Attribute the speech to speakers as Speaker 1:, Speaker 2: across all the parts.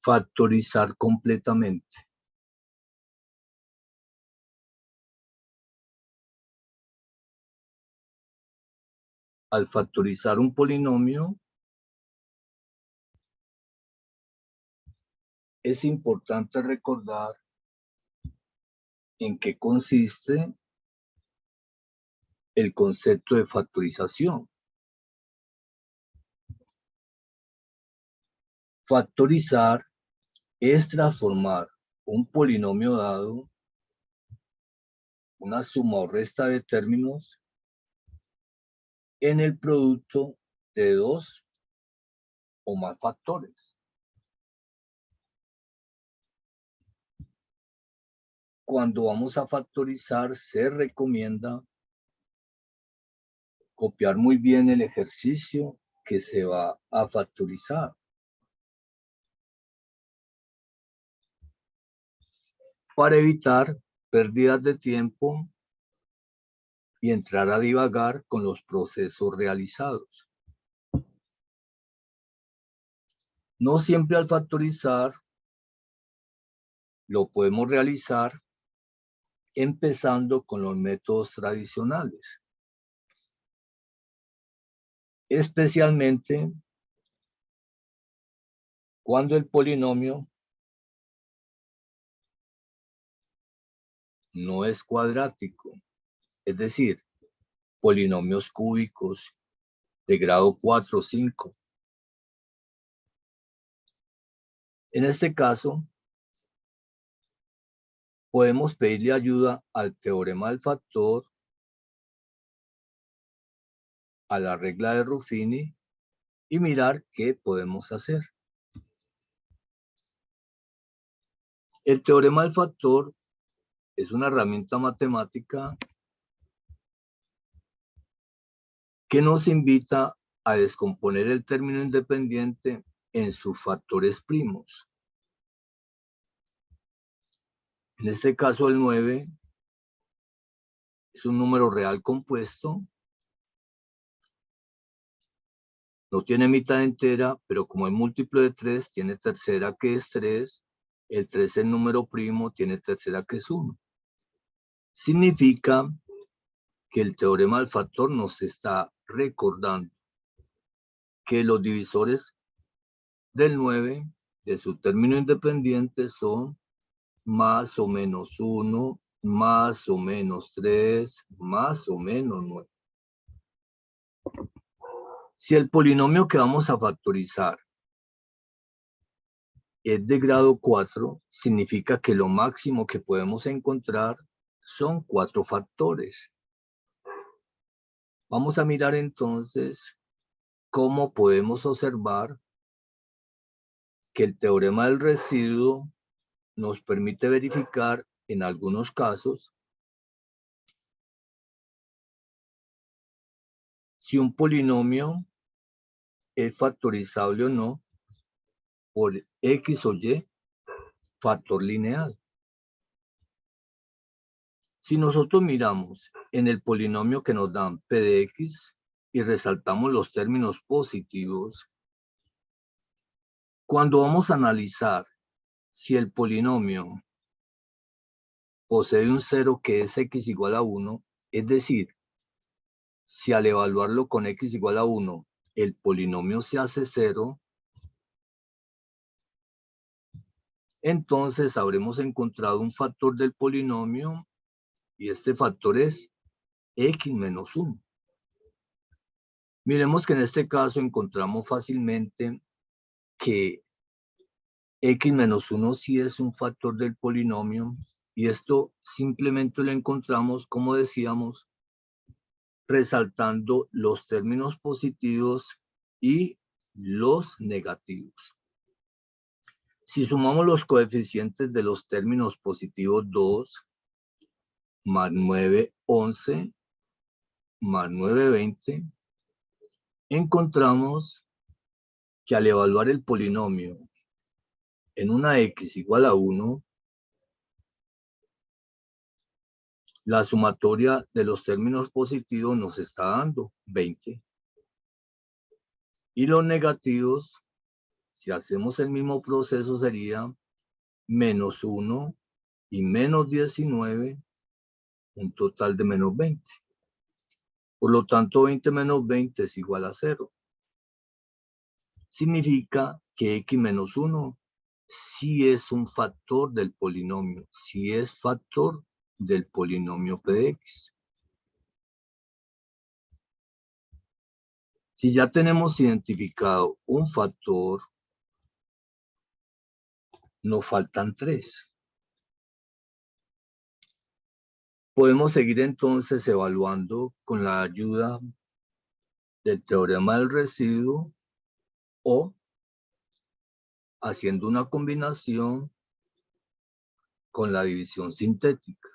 Speaker 1: Factorizar completamente. Al factorizar un polinomio, es importante recordar en qué consiste el concepto de factorización. Factorizar es transformar un polinomio dado, una suma o resta de términos, en el producto de dos o más factores. Cuando vamos a factorizar, se recomienda copiar muy bien el ejercicio que se va a factorizar. Para evitar pérdidas de tiempo y entrar a divagar con los procesos realizados. No siempre al factorizar lo podemos realizar empezando con los métodos tradicionales, especialmente cuando el polinomio no es cuadrático, es decir, polinomios cúbicos de grado 4 o 5. En este caso, podemos pedirle ayuda al teorema del factor, a la regla de Ruffini y mirar qué podemos hacer. El teorema del factor es una herramienta matemática que nos invita a descomponer el término independiente en sus factores primos. En este caso, el 9 es un número real compuesto. No tiene mitad entera, pero como es múltiplo de 3, tiene tercera que es 3. El 3 es número primo, tiene tercera que es 1. Significa que el teorema del factor nos está recordando que los divisores del 9 de su término independiente son más o menos 1, más o menos 3, más o menos 9. Si el polinomio que vamos a factorizar es de grado 4, significa que lo máximo que podemos encontrar son 4 factores. Vamos a mirar entonces cómo podemos observar que el teorema del residuo nos permite verificar en algunos casos si un polinomio es factorizable o no por X o Y factor lineal. Si nosotros miramos en el polinomio que nos dan P de X y resaltamos los términos positivos, cuando vamos a analizar si el polinomio posee un cero que es X igual a 1, es decir, si al evaluarlo con X igual a 1, el polinomio se hace 0, entonces habremos encontrado un factor del polinomio y este factor es X menos 1. Miremos que en este caso encontramos fácilmente que X menos 1 sí es un factor del polinomio y esto simplemente lo encontramos, como decíamos, resaltando los términos positivos y los negativos. Si sumamos los coeficientes de los términos positivos 2 más 9, 11 más 9, 20, encontramos que al evaluar el polinomio en una X igual a 1, la sumatoria de los términos positivos nos está dando 20. Y los negativos Si hacemos el mismo proceso sería menos 1 y menos 19, un total de menos 20. Por lo tanto, 20 menos 20 es igual a 0. Significa que x menos 1 sí es un factor del polinomio, sí es factor del polinomio p de x. Si ya tenemos identificado un factor, nos faltan 3. Podemos seguir entonces evaluando con la ayuda del teorema del residuo o haciendo una combinación con la división sintética.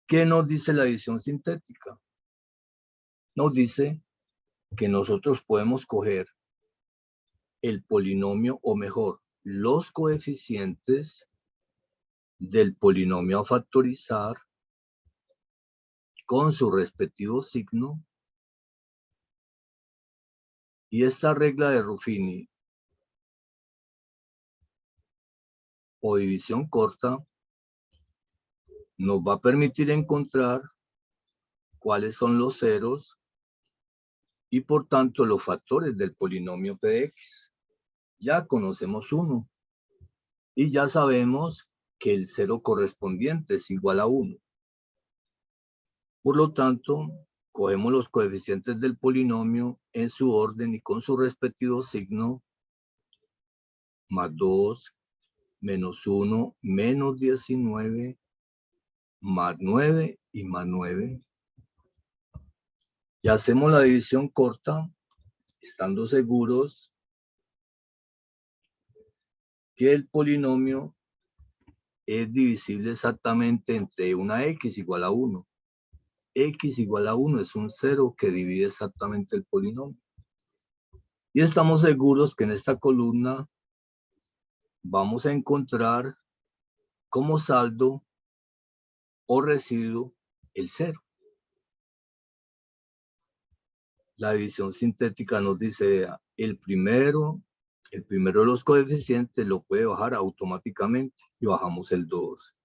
Speaker 1: ¿Qué nos dice la división sintética? Nos dice que nosotros podemos coger el polinomio, o mejor, los coeficientes del polinomio a factorizar con su respectivo signo, y esta regla de Ruffini o división corta nos va a permitir encontrar cuáles son los ceros y por tanto los factores del polinomio p de x. Ya conocemos uno y ya sabemos que el cero correspondiente es igual a 1. Por lo tanto, cogemos los coeficientes del polinomio en su orden y con su respectivo signo, más 2, menos 1, menos 19, más 9 y más 9. Y hacemos la división corta, estando seguros que el polinomio es divisible exactamente entre una x igual a 1. X igual a 1 es un cero que divide exactamente el polinomio. Y estamos seguros que en esta columna vamos a encontrar como saldo o residuo el cero. La división sintética nos dice el primero de los coeficientes lo puede bajar automáticamente y bajamos el 2.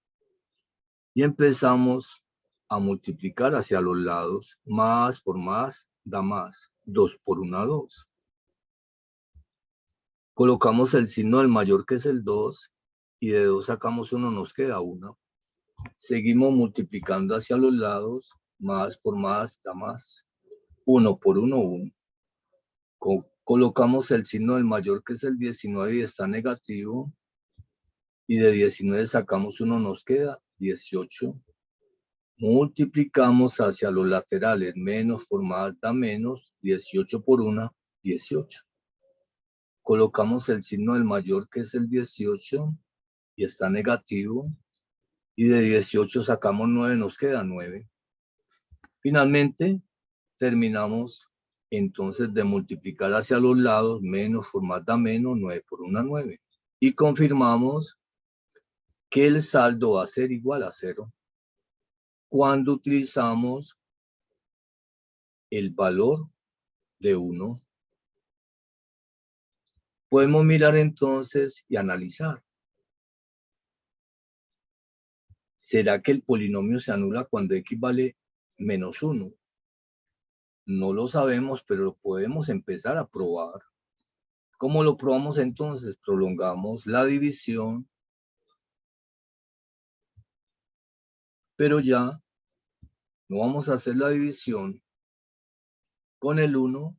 Speaker 1: Y empezamos a multiplicar hacia los lados. Más por más da más. 2 por 1, 2. Colocamos el signo del mayor, que es el 2, y de 2 sacamos 1, nos queda 1. Seguimos multiplicando hacia los lados. Más por más da más. 1 por 1, 1. Colocamos el signo del mayor, que es el 19, y está negativo. Y de 19 sacamos 1, nos queda 18. Multiplicamos hacia los laterales. Menos por más da menos. 18 por 1, 18. Colocamos el signo del mayor, que es el 18, y está negativo. Y de 18 sacamos 9, nos queda 9. Finalmente, terminamos entonces de multiplicar hacia los lados. Menos por más da menos. 9 por 1, 9. Y confirmamos que el saldo va a ser igual a 0 cuando utilizamos el valor de 1. Podemos mirar entonces y analizar. ¿Será que el polinomio se anula cuando x vale menos 1? No lo sabemos, pero lo podemos empezar a probar. ¿Cómo lo probamos entonces? Prolongamos la división, pero ya no vamos a hacer la división con el 1,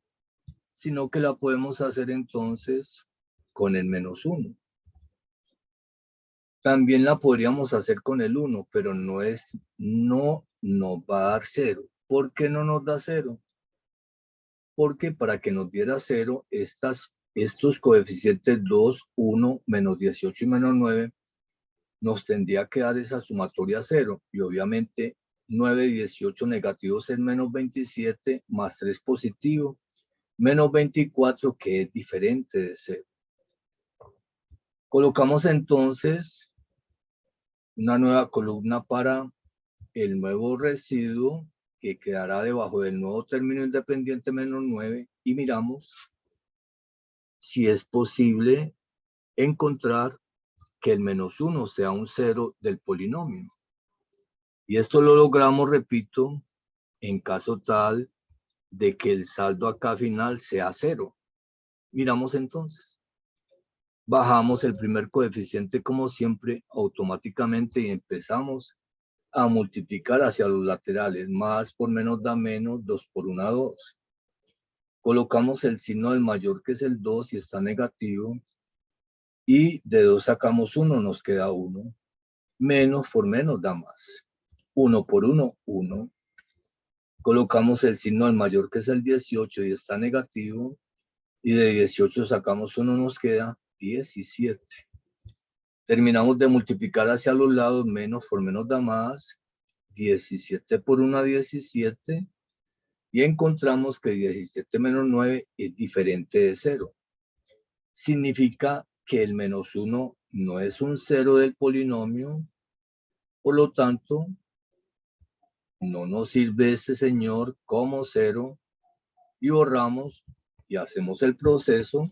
Speaker 1: sino que la podemos hacer entonces con el menos 1. También la podríamos hacer con el 1, pero no nos va a dar 0. ¿Por qué no nos da 0? Porque para que nos diera 0, estos coeficientes 2, 1, menos 18 y menos 9, nos tendría que dar esa sumatoria 0. Y obviamente 9 y 18 negativos es menos 27, más 3 positivo, menos 24, que es diferente de 0. Colocamos entonces una nueva columna para el nuevo residuo, que quedará debajo del nuevo término independiente menos 9, y miramos si es posible encontrar que el -1 sea un 0 del polinomio. Y esto lo logramos, repito, en caso tal de que el saldo acá final sea 0. Miramos entonces. Bajamos el primer coeficiente como siempre automáticamente y empezamos a multiplicar hacia los laterales. Más por menos da menos, 2 por 1, 2. Colocamos el signo del mayor, que es el 2, y está negativo. Y de 2 sacamos 1, nos queda 1. Menos por menos da más. 1 por 1, 1. Colocamos el signo del mayor, que es el 18, y está negativo. Y de 18 sacamos 1, nos queda 17. Terminamos de multiplicar hacia los lados. Menos por menos da más. 17 por 1, 17. Y encontramos que 17 menos 9 es diferente de 0. Significa que el -1 no es un 0 del polinomio. Por lo tanto, no nos sirve ese señor como 0. Y borramos y hacemos el proceso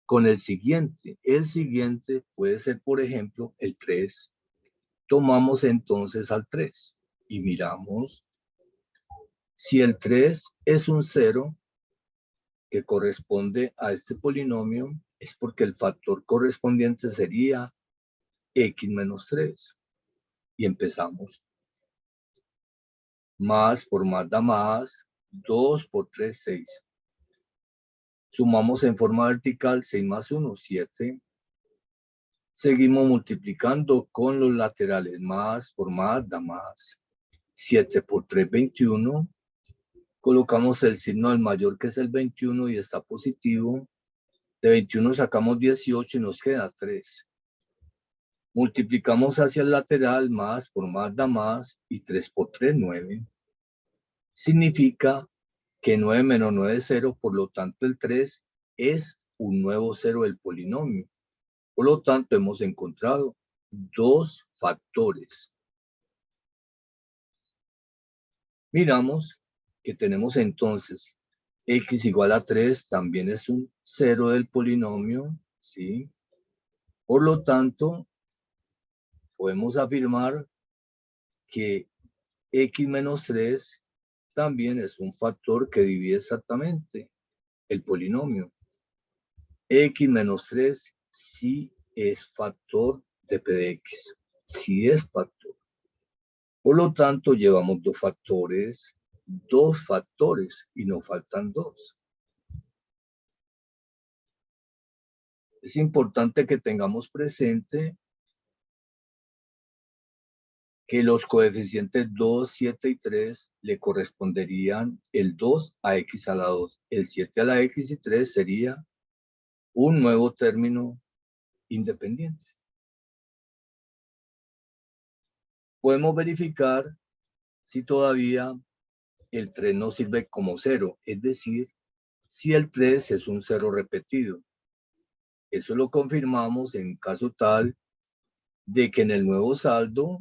Speaker 1: con el siguiente. El siguiente puede ser, por ejemplo, el 3. Tomamos entonces al 3 y miramos. Si el 3 es un 0 que corresponde a este polinomio, es porque el factor correspondiente sería x menos 3. Y empezamos. Más por más da más. 2 por 3, 6. Sumamos en forma vertical. 6 más 1, 7. Seguimos multiplicando con los laterales. Más por más da más. 7 por 3, 21. Colocamos el signo del mayor, que es el 21, y está positivo. De 21 sacamos 18 y nos queda 3. Multiplicamos hacia el lateral. Más por más da más. Y 3 por 3, 9. Significa que 9 menos 9 es 0. Por lo tanto, el 3 es un nuevo 0 del polinomio. Por lo tanto, hemos encontrado dos factores. Miramos que tenemos entonces x igual a 3, también es un 0 del polinomio, ¿sí? Por lo tanto, podemos afirmar que x menos 3 también es un factor que divide exactamente el polinomio. X menos 3 sí es factor de p de x, sí es factor. Por lo tanto, llevamos dos factores y nos faltan 2. Es importante que tengamos presente que los coeficientes 2, 7 y 3 le corresponderían el 2 a x a la 2. El 7 a la x y 3 sería un nuevo término independiente. Podemos verificar si todavía el 3 no sirve como 0, es decir, si el 3 es un 0 repetido. Eso lo confirmamos en caso tal de que en el nuevo saldo,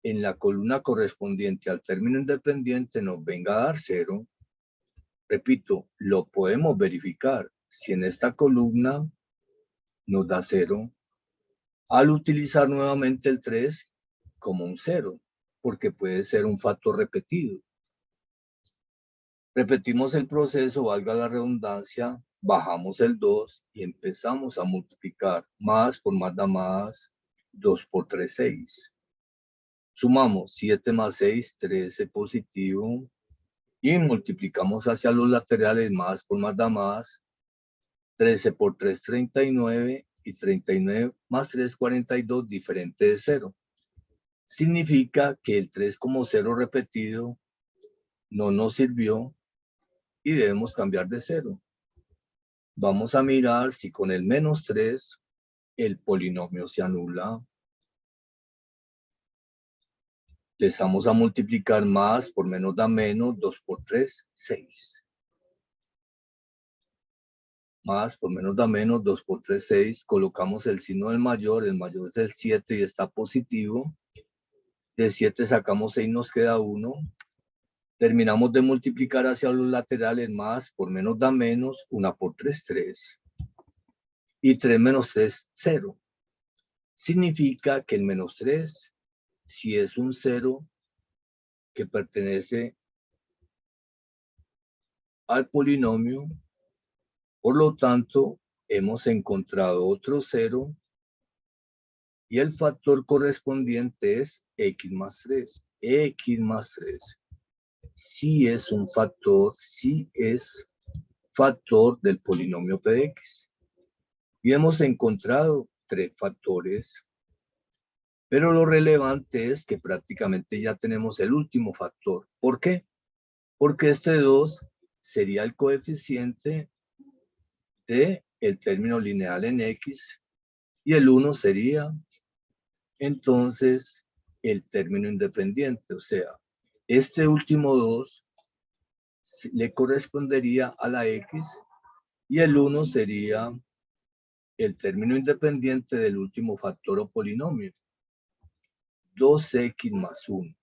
Speaker 1: en la columna correspondiente al término independiente, nos venga a dar 0. Repito, lo podemos verificar. Si en esta columna nos da 0, al utilizar nuevamente el 3 como un 0, porque puede ser un factor repetido. Repetimos el proceso, valga la redundancia, bajamos el 2 y empezamos a multiplicar. Más por más da más, 2 por 3, 6. Sumamos 7 más 6, 13 positivo. Y multiplicamos hacia los laterales. Más por más da más. 13 por 3, 39. Y 39 más 3, 42, diferente de 0. Significa que el 3 como 0 repetido no nos sirvió y debemos cambiar de 0. Vamos a mirar si con el -3 el polinomio se anula. Empezamos a multiplicar. Más por menos da menos, 2 por 3, 6. Más por menos da menos, 2 por 3, 6. Colocamos el signo del mayor, el mayor es el 7 y está positivo. De 7 sacamos 6, nos queda 1. Terminamos de multiplicar hacia los laterales. Más por menos da menos. 1 por 3, 3. Y 3 menos 3, 0. Significa que el menos 3, si es un 0 que pertenece al polinomio, por lo tanto, hemos encontrado otro 0 y el factor correspondiente es x más 3. X más 3. Si es un factor, si es factor del polinomio p de x. Y hemos encontrado 3 factores. Pero lo relevante es que prácticamente ya tenemos el último factor. ¿Por qué? Porque este 2 sería el coeficiente de el término lineal en x y el 1 sería entonces el término independiente. O sea, este último 2 le correspondería a la x y el 1 sería el término independiente del último factor o polinomio. 2x más 1.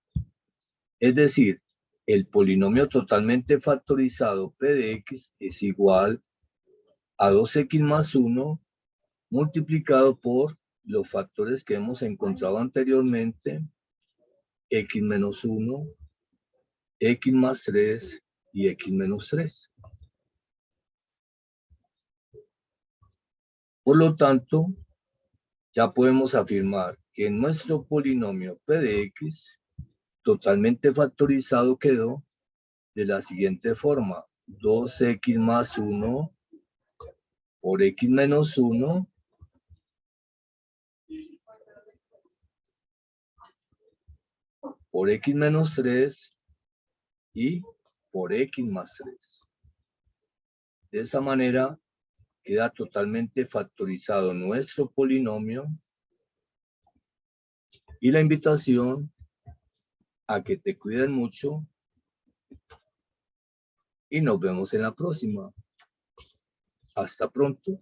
Speaker 1: Es decir, el polinomio totalmente factorizado p de x es igual a 2x más 1 multiplicado por los factores que hemos encontrado anteriormente, x menos 1, x más 3 y x menos 3. Por lo tanto, ya podemos afirmar que nuestro polinomio p de x totalmente factorizado quedó de la siguiente forma: 2x más 1 por x menos 1 por x menos 3 y por x más 3. De esa manera queda totalmente factorizado nuestro polinomio y la invitación a que te cuiden mucho y nos vemos en la próxima. Hasta pronto.